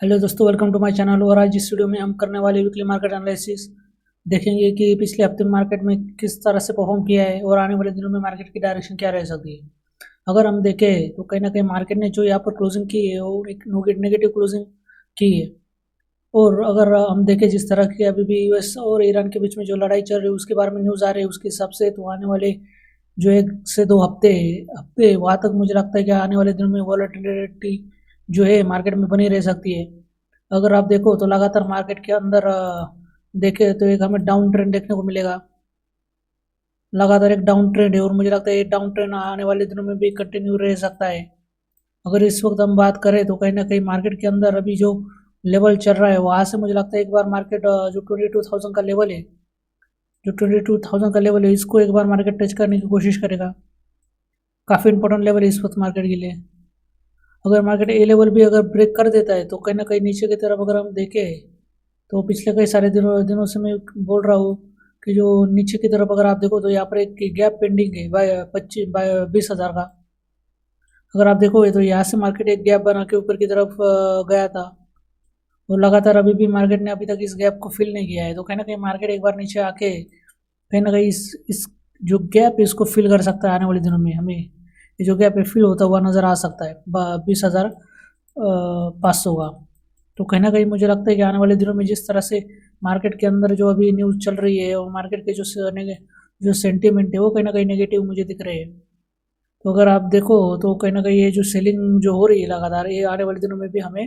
Hello दोस्तों, welcome to my channel. और आज इस वीडियो में हम करने वाले वीकली मार्केट एनालिसिस देखेंगे कि पिछले हफ्ते मार्केट में किस तरह से परफॉर्म किया है और आने वाले दिनों में मार्केट की डायरेक्शन क्या रह सकती है। अगर हम देखें तो कहीं ना कहीं मार्केट ने जो यहाँ पर क्लोजिंग की है वो एक नेगेटिव क्लोजिंग की है। और अगर हम देखें जिस तरह की अभी भी यूएस और ईरान के बीच में जो लड़ाई चल रही है उसके बारे में न्यूज़ आ रही है, उसके हिसाब से तो आने वाले जो 1 से 2 हफ्ते हफ्ते वहाँ तक मुझे लगता है कि आने वाले दिनों में वॉलेटिलिटी जो है मार्केट में बनी रह सकती है। अगर आप देखो तो लगातार मार्केट के अंदर देखे तो एक हमें डाउन ट्रेंड देखने को मिलेगा। लगातार एक डाउन ट्रेंड है और मुझे लगता है ये डाउन ट्रेंड आने वाले दिनों में भी कंटिन्यू रह सकता है। अगर इस वक्त हम बात करें तो कहीं ना कहीं मार्केट के अंदर अभी जो लेवल चल रहा है वहाँ से मुझे लगता है एक बार मार्केट जो 22,000 का लेवल है, जो 22,000 का लेवल है इसको एक बार मार्केट टच करने की कोशिश करेगा। काफ़ी इंपॉर्टेंट लेवल है इस वक्त मार्केट के लिए। अगर मार्केट ए लेवल भी अगर ब्रेक कर देता है तो कहीं ना कहीं नीचे की तरफ अगर हम देखें तो पिछले कई सारे दिनों से मैं बोल रहा हूँ कि जो नीचे की तरफ अगर आप देखो तो यहाँ पर एक गैप पेंडिंग है बाय 20,000 का। अगर आप देखोगे तो यहाँ से मार्केट एक गैप बना के ऊपर की तरफ गया था और लगातार अभी भी मार्केट ने अभी तक इस गैप को फिल नहीं किया है। तो कहीं ना कहीं मार्केट एक बार नीचे आके कहीं ना कहीं इस जो गैप है इसको फिल कर सकता है। आने वाले दिनों में हमें ये जो गैप है फिल होता हुआ नज़र आ सकता है 20,500 का। तो कहीं ना कहीं मुझे लगता है कि आने वाले दिनों में जिस तरह से मार्केट के अंदर जो अभी न्यूज़ चल रही है और मार्केट के जो सेंटीमेंट है वो कहीं ना कहीं नेगेटिव मुझे दिख रहे हैं। तो अगर आप देखो तो कहीं ना कहीं ये जो सेलिंग जो हो रही है लगातार ये आने वाले दिनों में भी हमें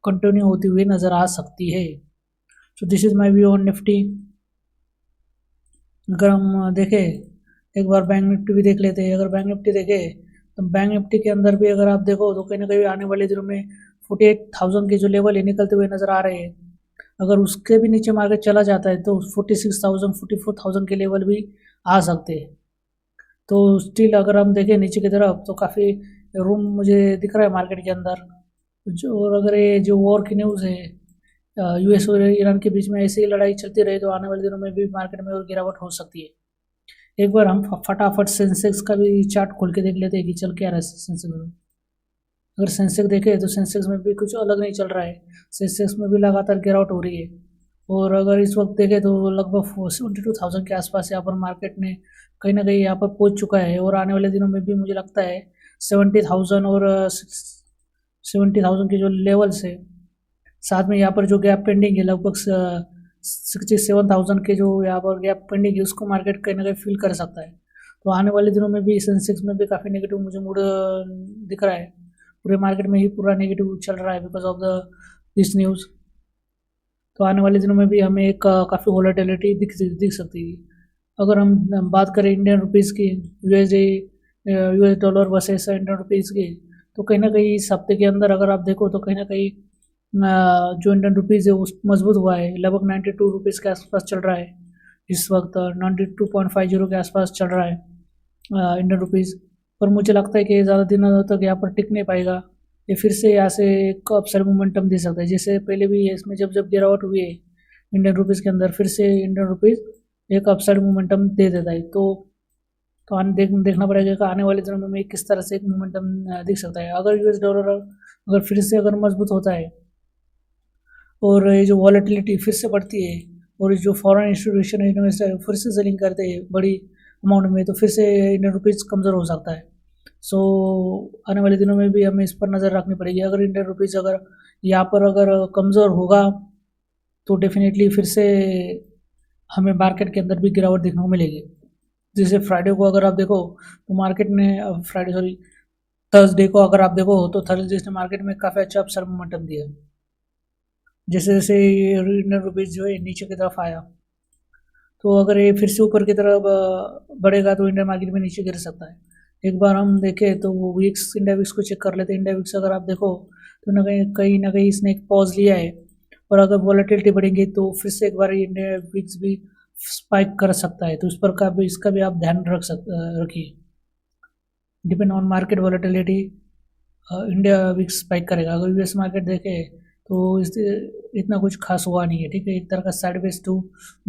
कंटिन्यू होती हुई नज़र आ सकती है। So this is my view on Nifty. अगर हम देखें एक बार बैंक निफ्टी भी देख लेते हैं। अगर बैंक निफ्टी देखें तो बैंक निफ्टी के अंदर भी अगर आप देखो तो कहीं ना कहीं आने वाले दिनों में 48,000 के जो लेवल है निकलते हुए नज़र आ रहे हैं। अगर उसके भी नीचे मार्केट चला जाता है तो 46,000 44,000 के लेवल भी आ सकते हैं। तो स्टिल अगर हम देखें नीचे की तरफ तो काफ़ी रूम मुझे दिख रहा है मार्केट के अंदर। जो और अगर ये जो वॉर की न्यूज़ है यूएस और ईरान के बीच में ऐसे ही लड़ाई चलती रहे तो आने वाले दिनों में भी मार्केट में और गिरावट हो सकती है। एक बार हम फटाफट सेंसेक्स का भी चार्ट खोल के देख लेते हैं कि चल क्या रहा है सेंसेक्स में। अगर सेंसेक्स देखें तो सेंसेक्स में भी कुछ अलग नहीं चल रहा है। सेंसेक्स में भी लगातार गिरावट हो रही है। और अगर इस वक्त देखें तो लगभग 72,000 के आसपास यहाँ पर मार्केट ने कहीं ना कहीं यहाँ पर पहुँच चुका है और आने वाले दिनों में भी मुझे लगता है 70,000 और 70,000 के जो लेवल्स है, साथ में यहाँ पर जो गैप पेंडिंग है लगभग 67,000 के जो यहाँ पर गैप पेंडिंग है उसको मार्केट कहीं ना कहीं फिल कर सकता है। तो आने वाले दिनों में भी सेंसेक्स में भी काफ़ी नेगेटिव मुझे मूड दिख रहा है। पूरे मार्केट में ही पूरा नेगेटिव चल रहा है because of the this news. तो आने वाले दिनों में भी हमें एक काफ़ी वॉलेटिलिटी दिख सकती है। अगर हम बात करें इंडियन रुपीज़ की, USD US dollar versus Indian rupees की, तो कहीं ना कहीं इस हफ्ते के अंदर अगर आप देखो तो कहीं ना कहीं जो इंडियन रुपीज़ है उस मजबूत हुआ है। लगभग 92 रुपीज़ के आसपास चल रहा है इस वक्त। 92.50 के आसपास चल रहा है इंडियन रुपीज़। पर मुझे लगता है कि ज़्यादा दिनों तक यहाँ पर टिक नहीं पाएगा। ये फिर से यहाँ से एक अपसाइड मोमेंटम दे सकता है जैसे पहले भी इसमें जब जब गिरावट हुई है इंडियन रुपीज़ के अंदर फिर से इंडियन रुपीज़ एक अपसाइड मोमेंटम दे देता है। तो देखना पड़ेगा कि आने वाले दिनों में किस तरह से एक मोमेंटम दिख सकता है। अगर यूएस डॉलर अगर फिर से अगर मजबूत होता है और ये जो वॉलेटिलिटी फिर से बढ़ती है और जो फॉरेन इंस्टीट्यूशन इन्वेस्टर फिर से सेलिंग करते हैं बड़ी अमाउंट में तो फिर से इंडियन रुपीज़ कमज़ोर हो सकता है। सो आने वाले दिनों में भी हमें इस पर नज़र रखनी पड़ेगी। अगर इंडियन रुपीज़ अगर यहाँ पर अगर कमज़ोर होगा तो डेफिनेटली फिर से हमें मार्केट के अंदर भी गिरावट देखने को मिलेगी। जैसे फ्राइडे को अगर आप देखो तो मार्केट ने फ्राइडे सॉरी थर्सडे को अगर आप देखो तो थर्सडे ने मार्केट में काफ़ी अच्छा अपसर मोमेंटम दिया। जैसे जैसे इंडियन रुपीज़ जो है नीचे की तरफ आया तो अगर ये फिर से ऊपर की तरफ बढ़ेगा तो इंडियन मार्केट में नीचे गिर सकता है। एक बार हम देखें तो वो विक्स इंडिया विक्स को चेक कर लेते हैं। इंडिया विक्स अगर आप देखो तो ना कहीं इसने एक पॉज लिया है और अगर वॉलेटिलिटी बढ़ेंगी तो फिर से एक बार इंडिया विक्स भी स्पाइक कर सकता है। तो इस पर का भी इसका भी आप ध्यान रखिए। Depend on market volatility India VIX spike करेगा। अगर यूएस मार्केट देखे तो इतना कुछ खास हुआ नहीं है, ठीक है। एक तरह का साइडवेज टू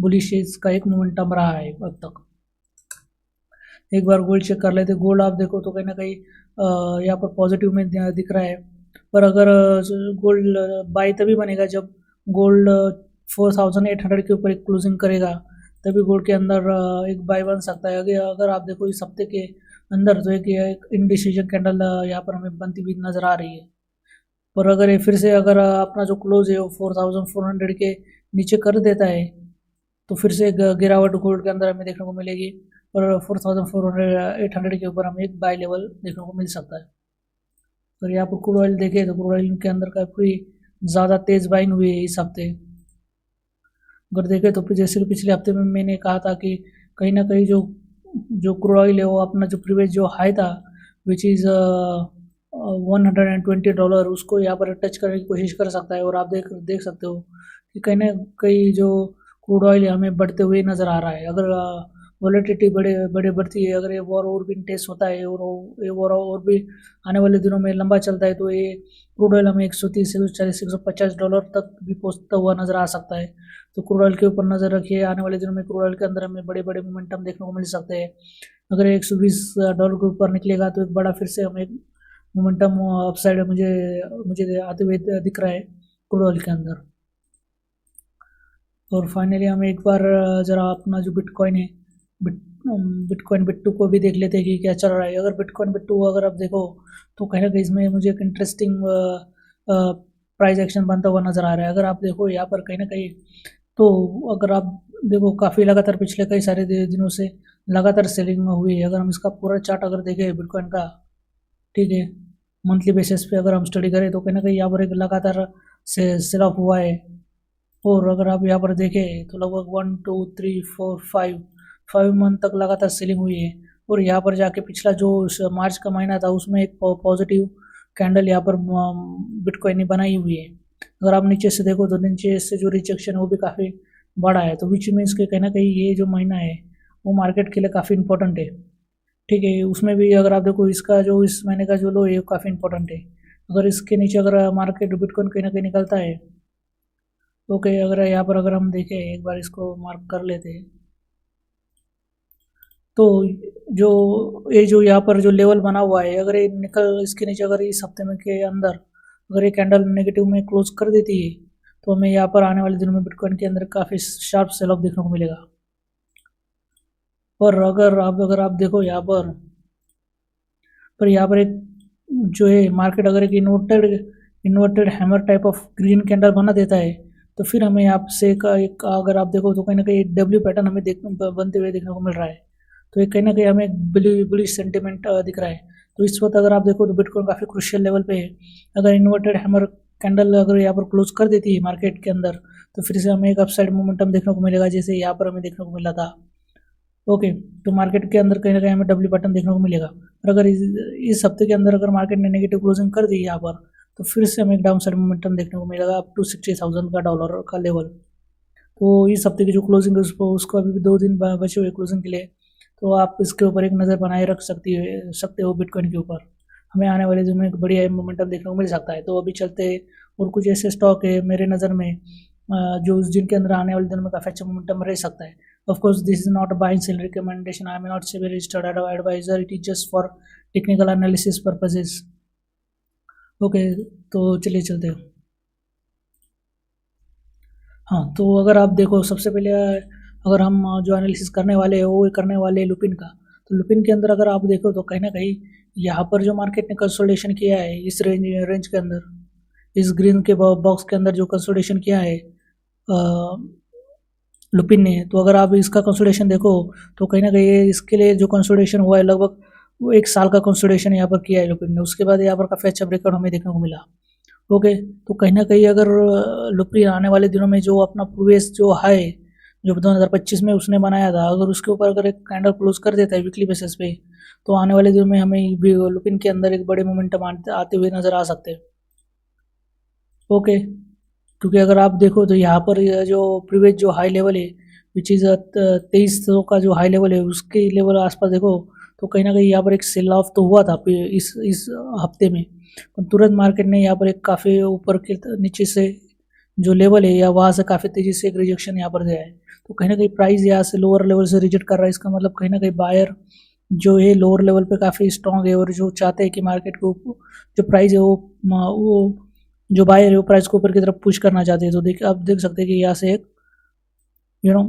बुलिश का एक मोमेंटम रहा है अब तक। एक बार गोल्ड चेक कर लेते। गोल्ड आप देखो तो कहीं ना कहीं यहाँ पर पॉजिटिव में दिख रहा है पर अगर गोल्ड बाई तभी बनेगा जब गोल्ड 4800 के ऊपर एक क्लोजिंग करेगा, तभी गोल्ड के अंदर एक बाई बन सकता है। अगर आप देखो इस हफ्ते के अंदर तो एक इनडिसीजन कैंडल यहाँ पर हमें बनती हुई नज़र आ रही है। पर अगर ये फिर से अगर अपना जो क्लोज है वो 4400 के नीचे कर देता है तो फिर से गिरावट गोल्ड के अंदर हमें देखने को मिलेगी और 4400 के ऊपर हमें एक बाई लेवल देखने को मिल सकता है। अगर यहाँ पर क्रूड ऑयल देखें तो क्रूड ऑयल के अंदर काफ़ी ज़्यादा तेज़ बाइंग हुई है इस हफ्ते। अगर देखें तो जैसे कि पिछले हफ्ते में मैंने कहा था कि कहीं ना कहीं जो जो क्रूड ऑयल है वो अपना जो प्रीवियस जो हाई था विच इज़ $120, उसको यहाँ पर टच करने की कोशिश कर सकता है। और आप देख सकते हो कि कहीं ना कहीं जो क्रूड ऑयल हमें बढ़ते हुए नज़र आ रहा है। अगर वॉलेटिलिटी बड़े बढ़ती है, अगर ये वॉर और भी इंटेंस होता है और ये वॉर और भी आने वाले दिनों में लंबा चलता है तो ये क्रूड ऑयल हमें 130 140 $150 तक भी पहुँचता हुआ नज़र आ सकता है। तो क्रूड ऑयल के ऊपर नज़र रखिए, आने वाले दिनों में क्रूड ऑयल के अंदर हमें बड़े बड़े मोमेंटम देखने को मिल सकते हैं। अगर $120 के ऊपर निकलेगा तो एक बड़ा फिर से हमें मोमेंटम अपसाइड मुझे मुझे आते हुए दिख रहा है क्रूड ऑयल के अंदर। और फाइनली हम एक बार ज़रा अपना जो बिटकॉइन है बिटकॉइन बिट2 को भी देख लेते हैं कि क्या चल रहा है। अगर बिटकॉइन बिट2 अगर आप देखो तो कहीं ना कहीं इसमें मुझे एक इंटरेस्टिंग प्राइस एक्शन बनता हुआ नज़र आ रहा है। अगर आप देखो यहाँ पर कहीं ना कहीं तो अगर आप देखो काफ़ी लगातार पिछले कई सारे दिनों से लगातार सेलिंग हुई है। अगर हम इसका पूरा चार्ट अगर देखें बिटकॉइन का, ठीक है, मंथली बेसिस पे अगर हम स्टडी करें तो कहीं ना कहीं यहाँ पर एक लगातार से सेल ऑफ हुआ है। और अगर आप यहाँ पर देखें तो लगभग 1 2 3 4 5 मंथ तक लगातार सेलिंग हुई है। और यहाँ पर जाके पिछला जो मार्च का महीना था उसमें एक पॉजिटिव कैंडल यहाँ पर बिटकॉइन ने बनाई हुई है। अगर आप नीचे से देखो तो नीचे से जो रिजेक्शन है वो भी काफ़ी बड़ा है, तो विच मीन्स के कहीं ना कहीं ये जो महीना है वो मार्केट के लिए काफ़ी इंपॉर्टेंट है। ठीक है, उसमें भी अगर आप देखो इसका जो इस महीने का जो लो है वो काफ़ी इंपॉर्टेंट है। अगर इसके नीचे अगर मार्केट बिटकॉइन कहीं ना कहीं निकलता है, ओके, अगर यहाँ पर अगर हम देखें एक बार इसको मार्क कर लेते हैं तो जो ये जो यहाँ पर जो लेवल बना हुआ है, अगर ये निकल इसके नीचे अगर इस हफ्ते में के अंदर अगर ये कैंडल नेगेटिव में क्लोज कर देती है तो हमें यहाँ पर आने वाले दिनों में बिटकॉइन के अंदर काफ़ी शार्प सेल ऑफ देखने को मिलेगा। और अगर आप देखो यहाँ पर एक जो है मार्केट अगर एक inverted hammer type of green candle बना देता है तो फिर हमें यहाँ से एक अगर आप देखो तो कहीं ना कहीं डब्ल्यू पैटर्न हमें बनते हुए देखने को मिल रहा है। तो ये कहीं ना कहीं हमें बुलिश सेंटिमेंट दिख रहा है। तो इस वक्त अगर आप देखो तो बिटकॉइन काफ़ी क्रुशियल लेवल पे है। अगर इन्वर्टेड हैमर कैंडल अगर यहाँ पर क्लोज कर देती है मार्केट के अंदर तो फिर से हमें एक अपसाइड मोमेंटम देखने को मिलेगा, जैसे यहाँ पर हमें देखने को मिला था। ओके, तो मार्केट के अंदर कहीं ना कहीं हमें डब्ल्यू पैटर्न देखने को मिलेगा। और अगर इस हफ्ते के अंदर अगर मार्केट ने नेगेटिव क्लोजिंग कर दी यहाँ पर तो फिर से हमें एक डाउन साइड मोमेंटम देखने को मिलेगा अप टू $60,000 का डॉलर का लेवल। तो इस हफ्ते की जो क्लोजिंग है उसको अभी भी 2 दिन बचे हुए क्लोजिंग के लिए, तो आप इसके ऊपर एक नज़र बनाए रख सकते हो बिटकॉइन के ऊपर। हमें आने वाले दिन में एक बढ़िया मोमेंटम देखने को मिल सकता है। तो अभी चलते और कुछ ऐसे स्टॉक है मेरे नज़र में जो जिनके अंदर आने वाले दिनों में काफ़ी अच्छा मोमेंटम रह सकता है। Of course, this is not a buy and sell recommendation. I am not a registered advisor. It is just for technical analysis purposes. Okay, तो चलिए चलते हैं। हाँ, तो अगर आप देखो सबसे पहले अगर हम जो एनालिसिस करने वाले हैं वो करने वाले हैं लुपिन का। तो लुपिन के अंदर अगर आप देखो तो कहीं ना कहीं यहाँ पर जो मार्केट ने कंसोलिडेशन किया है इस रेंज के अंदर, इस ग्रीन के बॉक्स के अंदर जो कंसोलिडेशन किया है लुपिन ने, तो अगर आप इसका कंसोलिडेशन देखो तो कहीं ना कहीं इसके लिए जो कंसोलिडेशन हुआ है लगभग वो 1 साल का कंसोलिडेशन यहाँ पर किया है लुपिन ने। उसके बाद यहाँ पर काफ़ी अच्छा ब्रेकआउट हमें देखने को मिला। ओके, तो कहीं ना कहीं अगर लुपिन आने वाले दिनों में जो अपना प्रीवियस जो हाई जो 2025 में उसने बनाया था अगर उसके ऊपर अगर एक कैंडल क्लोज कर देता है वीकली बेसिस पे तो आने वाले दिनों में हमें लुपिन के अंदर एक बड़े मोमेंटम आते हुए नज़र आ सकते हैं। ओके, क्योंकि अगर आप देखो तो यहाँ पर जो प्रीवियस जो हाई लेवल है विच इज़ 2300 का जो हाई लेवल है उसके लेवल आसपास देखो तो कहीं ना कहीं यहाँ पर एक सेल ऑफ तो हुआ था इस हफ्ते में, तो तुरंत मार्केट ने यहाँ पर एक काफ़ी ऊपर के नीचे से जो लेवल है या वहाँ से काफ़ी तेज़ी से एक रिजेक्शन यहाँ पर दिया है। तो कहीं ना कहीं प्राइस यहाँ से लोअर लेवल से रिजेक्ट कर रहा है। इसका मतलब कहीं ना कहीं बायर जो ये लोअर लेवल पे काफ़ी स्ट्रॉन्ग है और जो चाहते हैं कि मार्केट को जो प्राइस है वो जो बायर है वो प्राइस को ऊपर की तरफ पुश करना चाहते हैं। तो देख आप देख सकते हैं कि यहाँ से एक यू नो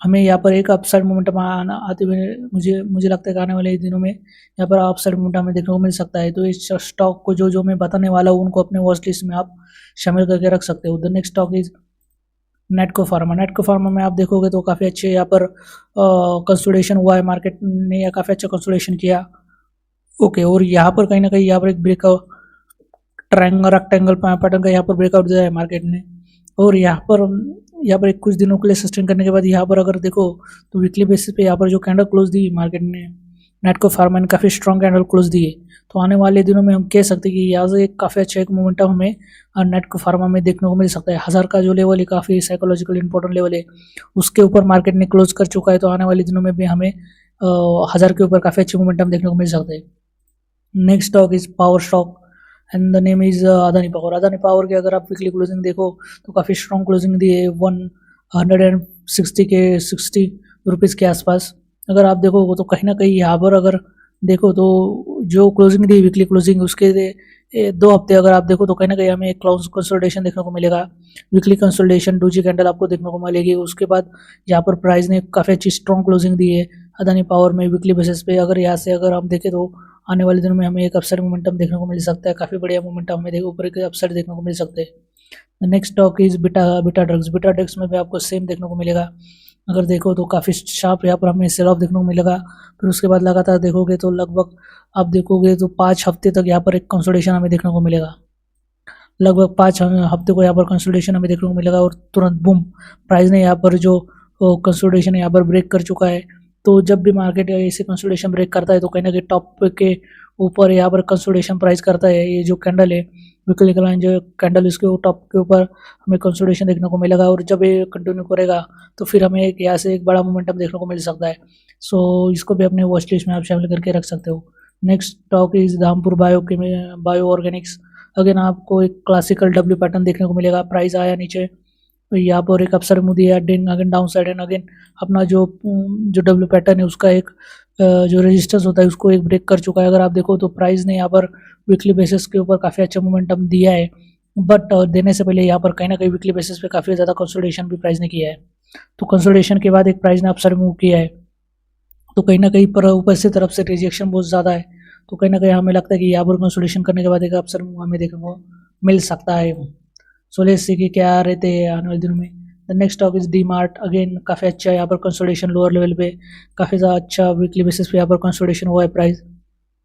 हमें यहाँ पर एक अपसाइड मोमेंटम आना आते हुए मुझे लगता है कि आने वाले दिनों में यहाँ पर अपसाइड मोमेंटम हमें देखने को मिल सकता है। तो इस स्टॉक को जो जो मैं बताने वाला हूँ उनको अपने वॉच लिस्ट में आप शामिल करके रख सकते हो। The next stock is नेटको pharma. नेटको pharma में आप देखोगे तो काफ़ी अच्छे यहाँ पर कंसोलिडेशन हुआ है, मार्केट ने या काफ़ी अच्छा कंसोलिडेशन किया। ओके, और यहाँ पर कहीं ना कहीं यहाँ पर एक ब्रेकआउट ट्रायंगल रेक्टेंगल पैटर्न का यहाँ पर ब्रेकआउट दिया है मार्केट ने। और यहाँ पर एक कुछ दिनों के लिए सस्टेन करने के बाद यहाँ पर अगर देखो तो वीकली बेसिस पे यहाँ पर जो कैंडल क्लोज दी मार्केट ने नेटको फार्मा ने काफ़ी स्ट्रॉन्ग कैंडल क्लोज दिए। तो आने वाले दिनों में हम कह सकते हैं कि यहाँ से काफ़ी अच्छा एक मोमेंटम हमें नेटको फार्मा में देखने को मिल सकता है। 1000 का जो लेवल है काफ़ी साइकोलॉजिकल इंपॉर्टेंट लेवल है, उसके ऊपर मार्केट ने क्लोज कर चुका है। तो आने वाले दिनों में भी हमें 1000 के ऊपर काफ़ी अच्छे मोमेंटम देखने को मिल सकता है। Next stock is power stock and the name is Adani power. Adani power की अगर आप वीकली क्लोजिंग देखो तो काफ़ी स्ट्रॉन्ग क्लोजिंग दी है 160 रुपीज़ के आसपास। अगर आप देखो तो कहीं ना कहीं यहाँ पर अगर देखो तो जो क्लोजिंग दी वीकली क्लोजिंग उसके 2 हफ्ते अगर आप देखो तो कहीं ना कहीं हमें एक कंसोलिडेशन देखने को मिलेगा। वीकली कंसोलिडेशन डोजी कैंडल आपको देखने को मिलेगी। उसके बाद यहाँ पर प्राइस ने काफ़ी अच्छी स्ट्रॉन्ग क्लोजिंग दी है अदानी पावर में वीकली बेसिस पे। अगर यहाँ से अगर हम देखें तो आने वाले दिनों में हमें एक अपसाइड मोमेंटम देखने को मिल सकता है, काफ़ी बढ़िया मोमेंटम हमें ऊपर के अपसाइड देखने को मिल सकते हैं। Next stock is beta drugs. Beta drugs में भी आपको सेम देखने को मिलेगा। अगर देखो तो काफ़ी शार्प यहाँ पर हमें सेल ऑफ देखने को मिलेगा। फिर उसके बाद लगातार देखोगे तो लगभग आप देखोगे तो 5 हफ्ते तक यहाँ पर एक कंसोलिडेशन हमें देखने को मिलेगा। लगभग 5 हफ्ते को यहाँ पर कंसोलिडेशन हमें देखने को मिलेगा और तुरंत बूम प्राइस ने यहाँ पर जो कंसोलिडेशन यहाँ पर ब्रेक कर चुका है। तो जब भी मार्केट ऐसे कंसोलिडेशन ब्रेक करता है तो कहीं ना कहीं टॉप के ऊपर यहाँ पर कंसोलिडेशन प्राइस करता है। ये जो कैंडल है वीकली लाइन जो कैंडल इसके टॉप के ऊपर हमें कंसोलिडेशन देखने को मिलेगा और जब ये कंटिन्यू करेगा तो फिर हमें एक यहाँ से एक बड़ा मोमेंटम देखने को मिल सकता है। सो इसको भी अपने वॉच लिस्ट में आप शामिल करके रख सकते हो। Next stock is Dhampur bio Organics. Again आपको एक क्लासिकल डब्ल्यू पैटर्न देखने को मिलेगा। प्राइस आया नीचे, यहाँ पर एक अपसाइड मूव दिया again down side and again अपना जो डब्ल्यू पैटर्न है उसका एक जो रेजिस्टेंस होता है उसको एक ब्रेक कर चुका है। अगर आप देखो तो प्राइस ने यहाँ पर वीकली बेसिस के ऊपर काफ़ी अच्छा मोमेंटम दिया है, बट देने से पहले यहाँ पर कहीं ना कहीं वीकली बेसिस पे काफ़ी ज़्यादा कंसोलिडेशन भी प्राइस ने किया है। तो कंसोलिडेशन के बाद एक प्राइस ने अपसाइड मूव किया है, तो कहीं ना कहीं पर ऊपर से तरफ से रिजेक्शन बहुत ज़्यादा है। तो कहीं ना कहीं हमें लगता है कि यहाँ पर कंसोलिडेशन करने के बाद एक अपसाइड मूव हमें देखने को मिल सकता है। सो लेट्स सी कि क्या रहते हैं आने वाले दिनों में। The next stock is D mart. Again काफ़ी अच्छा यहाँ पर कंसोलिडेशन लोअर लेवल पे काफ़ी ज़्यादा अच्छा वीकली बेसिस पे यहाँ पर कंसोलिडेशन हुआ है प्राइस।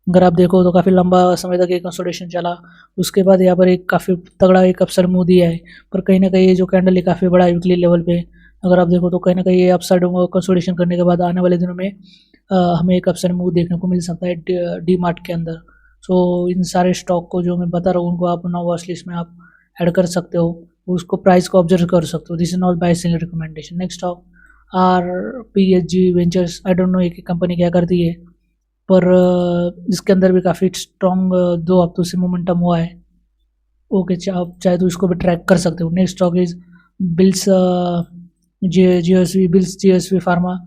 अगर आप देखो तो काफ़ी लंबा समय तक ये कंसोलिडेशन चला, उसके बाद यहाँ पर एक काफ़ी तगड़ा एक अपसाइड मूव दिया है। पर कहीं ना कहीं ये जो कैंडल है काफ़ी बड़ा है वीकली लेवल पे। अगर आप देखो तो कहीं ना कहीं ये अपसाइड कंसोलिडेशन करने के बाद आने वाले दिनों में हमें एक अपसाइड मूव देखने को मिल सकता है डी मार्ट के अंदर। सो इन सारे स्टॉक को जो मैं बता रहा हूँ उनको आप अपना वॉच लिस्ट में आप ऐड कर सकते हो, उसको प्राइस को ऑब्जर्व कर सकते हो। This is not by single recommendation. Next stock RPG ventures. I don't know ये कंपनी क्या करती है, पर इसके अंदर भी काफ़ी स्ट्रॉन्ग 2 हफ्तों से मोमेंटम हुआ है। ओके, आप चाहे तो इसको भी ट्रैक कर सकते हो। Next stock is bills GSV pharma.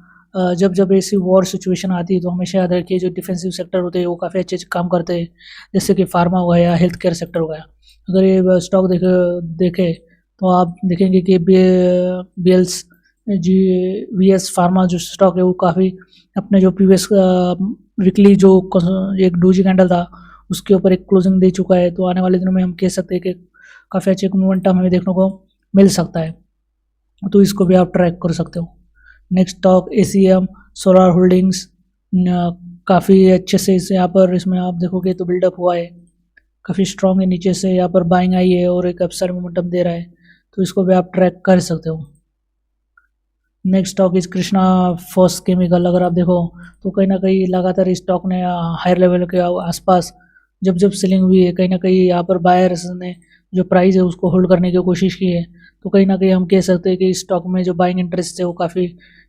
जब जब ऐसी वॉर सिचुएशन आती है तो हमेशा याद रखिए जो डिफेंसिव सेक्टर होते हैं वो काफ़ी अच्छे काम करते हैं, जैसे कि फार्मा हो गया, हेल्थ केयर सेक्टर हो गया। अगर ये स्टॉक देखे तो आप देखेंगे कि VS फार्मा जो स्टॉक है वो काफ़ी अपने जो प्रीवियस वीकली जो एक डोजी कैंडल था उसके ऊपर एक क्लोजिंग दे चुका है। तो आने वाले दिनों में हम कह सकते हैं कि काफ़ी अच्छे मोमेंटम हमें देखने को मिल सकता है, तो इसको भी आप ट्रैक कर सकते हो। Next stock ACM solar holdings. काफ़ी अच्छे से इसे यहाँ पर इसमें आप देखोगे तो बिल्डअप हुआ है, काफ़ी स्ट्रॉन्ग है, नीचे से यहाँ पर बाइंग आई है और एक अपसाइड मोमेंटम दे रहा है, तो इसको भी आप ट्रैक कर सकते हो। Next stock is Krishna first chemical. अगर आप देखो तो कहीं ना कहीं लगातार इस स्टॉक ने हायर लेवल के आसपास जब जब सेलिंग हुई है कहीं ना कहीं यहाँ पर बायर्स ने जो प्राइस है उसको होल्ड करने की कोशिश की है। तो कहीं ना कहीं हम कह सकते हैं कि इस स्टॉक में जो बाइंग इंटरेस्ट है वो काफ़ी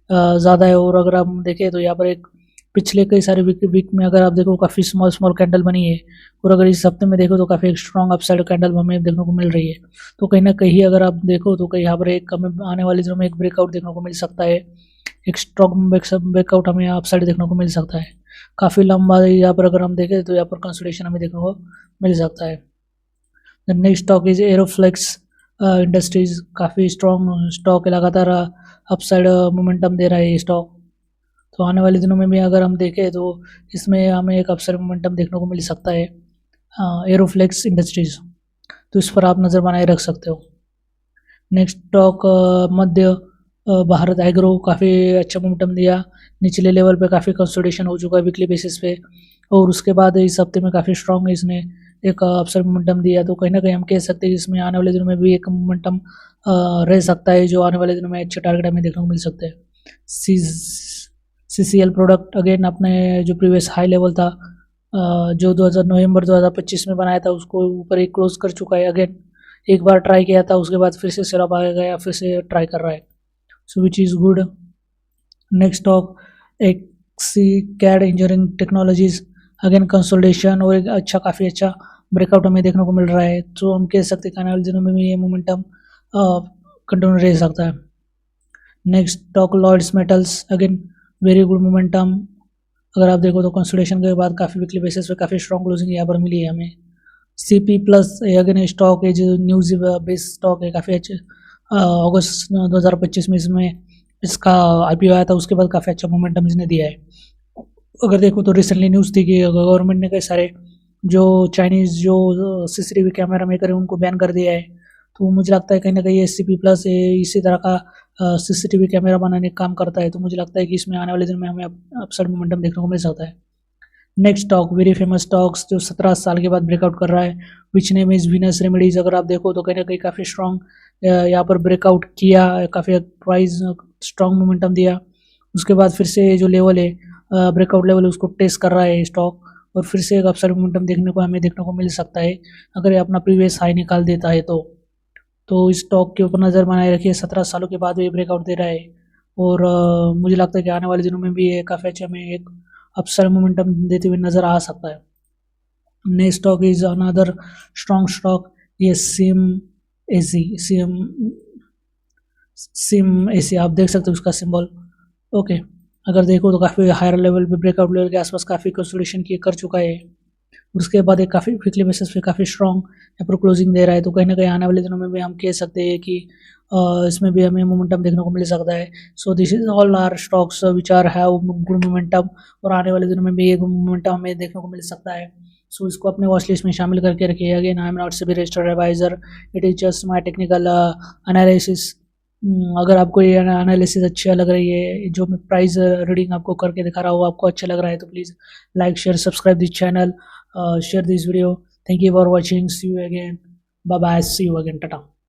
ज़्यादा है। और अगर हम देखें तो यहाँ पर एक पिछले कई सारे वीक में अगर आप देखो काफ़ी स्मॉल कैंडल बनी है, और अगर इस हफ्ते में देखो तो काफ़ी एक स्ट्रॉन्ग अपसाइड कैंडल हमें देखने को मिल रही है। तो कहीं ना कहीं अगर आप देखो तो कहीं यहाँ पर एक हमें आने वाले दिनों में एक ब्रेकआउट देखने को मिल सकता है एक स्ट्रॉन्ग ब्रेकआउट हमें अपसाइड देखने को मिल सकता है। काफ़ी लंबा यहाँ पर अगर हम देखें तो यहाँ पर कंसोलिडेशन हमें देखने को मिल सकता है। The next stock is Aeroflex Industries, काफ़ी स्ट्रॉन्ग स्टॉक है, लगातार अपसाइड मोमेंटम दे रहा है ये स्टॉक। तो आने वाले दिनों में भी अगर हम देखें तो इसमें हमें एक अपसाइड मोमेंटम देखने को मिल सकता है एरोफ्लेक्स इंडस्ट्रीज, तो इस पर आप नज़र बनाए रख सकते हो। नेक्स्ट स्टॉक मध्य भारत एग्रो, काफ़ी अच्छा मोमेंटम दिया, निचले लेवल पे काफ़ी कंसोलिडेशन हो चुका है वीकली बेसिस पे, और उसके बाद इस हफ्ते में काफ़ी स्ट्रॉन्ग इसने एक अपसाइड मोमेंटम दिया। तो कहीं ना कहीं हम कह सकते हैं कि इसमें आने वाले दिनों में भी एक मोमेंटम रह सकता है, जो आने वाले दिनों में अच्छे टारगेट हमें देखने को मिल सकते हैं। CCL प्रोडक्ट अगेन अपने जो प्रीवियस हाई लेवल था जो नवंबर 2025 में बनाया था उसको ऊपर ही क्लोज कर चुका है। अगेन एक बार ट्राई किया था, उसके बाद फिर से सेल ऑफ आ गया, फिर से ट्राई कर रहा है, so which is good. Next stock Axiscades Engineering Technologies, again consolidation और एक अच्छा काफ़ी अच्छा ब्रेकआउट हमें देखने को मिल रहा है, तो हम कह सकते हैं कि आने वाले दिनों में भी ये मोमेंटम कंटिन्यू रह सकता है। Next stock Lloyds Metals, again very good momentum, अगर आप देखो तो कंसोलिडेशन के बाद काफ़ी वीकली बेसिस पे काफ़ी स्ट्रॉन्ग क्लोजिंग यहाँ पर मिली है हमें। CP प्लस अगेन स्टॉक है जो न्यूज़ बेस्ड स्टॉक है, काफ़ी अच्छे अगस्त 2025 में इसका IPO आया था, उसके बाद काफ़ी अच्छा मोमेंटम इसने दिया है। अगर देखो तो रिसेंटली न्यूज़ थी कि गवर्नमेंट ने कई सारे जो चाइनीज़ जो CCTV कैमरा मेकर है उनको बैन कर दिया है, तो मुझे लगता है कहीं ना कहीं CP प्लस इसी तरह का CCTV कैमरा बनाने का काम करता है, तो मुझे लगता है कि इसमें आने वाले दिन में हमें अपसाइड मोमेंटम देखने को मिल सकता है। Next stock very famous stocks जो 17 साल के बाद ब्रेकआउट कर रहा है, which name is Venus remedies, अगर आप देखो तो कहीं ना कहीं काफ़ी स्ट्रॉन्ग यहाँ पर ब्रेकआउट किया, काफ़ी प्राइस स्ट्रॉन्ग मोमेंटम दिया, उसके बाद फिर से जो लेवल है ब्रेकआउट लेवल उसको टेस्ट कर रहा है स्टॉक, और फिर से एक अपसाइड मोमेंटम हमें देखने को मिल सकता है अगर ये अपना प्रीवियस हाई निकाल देता है तो इस स्टॉक के ऊपर नज़र बनाए रखिए। 17 सालों के बाद भी ब्रेकआउट दे रहा है, और मुझे लगता है कि आने वाले दिनों में भी ये काफ़ी अच्छा में एक अपसाइड मोमेंटम देते हुए नज़र आ सकता है। Next stock is another strong stock, ये सिम एसी आप देख सकते हो उसका सिंबल। ओके, अगर देखो तो काफ़ी हायर लेवल पे ब्रेकआउट लेवल के आसपास काफ़ी कंसोलिडेशन कर चुका है, उसके बाद एक काफ़ी वीकली बेसिस पे काफ़ी स्ट्रॉन्ग यहाँ पर क्लोजिंग दे रहा है, तो कहीं ना कहीं आने वाले दिनों में भी हम कह सकते हैं कि इसमें भी हमें मोमेंटम देखने को मिल सकता है। So this is all our stocks which are have good momentum, और आने वाले दिनों में भी एक मोमेंटम हमें देखने को मिल सकता है। सो इसको अपने वॉच लिस्ट में शामिल करके रखिए। Again I am not SEBI registered advisor, it is just my technical analysis. अगर आपको ये एनालिसिस अच्छा लग रही है, जो मैं प्राइस रीडिंग आपको करके दिखा रहा हूँ आपको अच्छा लग रहा है, तो please like share subscribe this channel, share this video. Thank you for watching. See you again. Bye bye. See you again. Tata.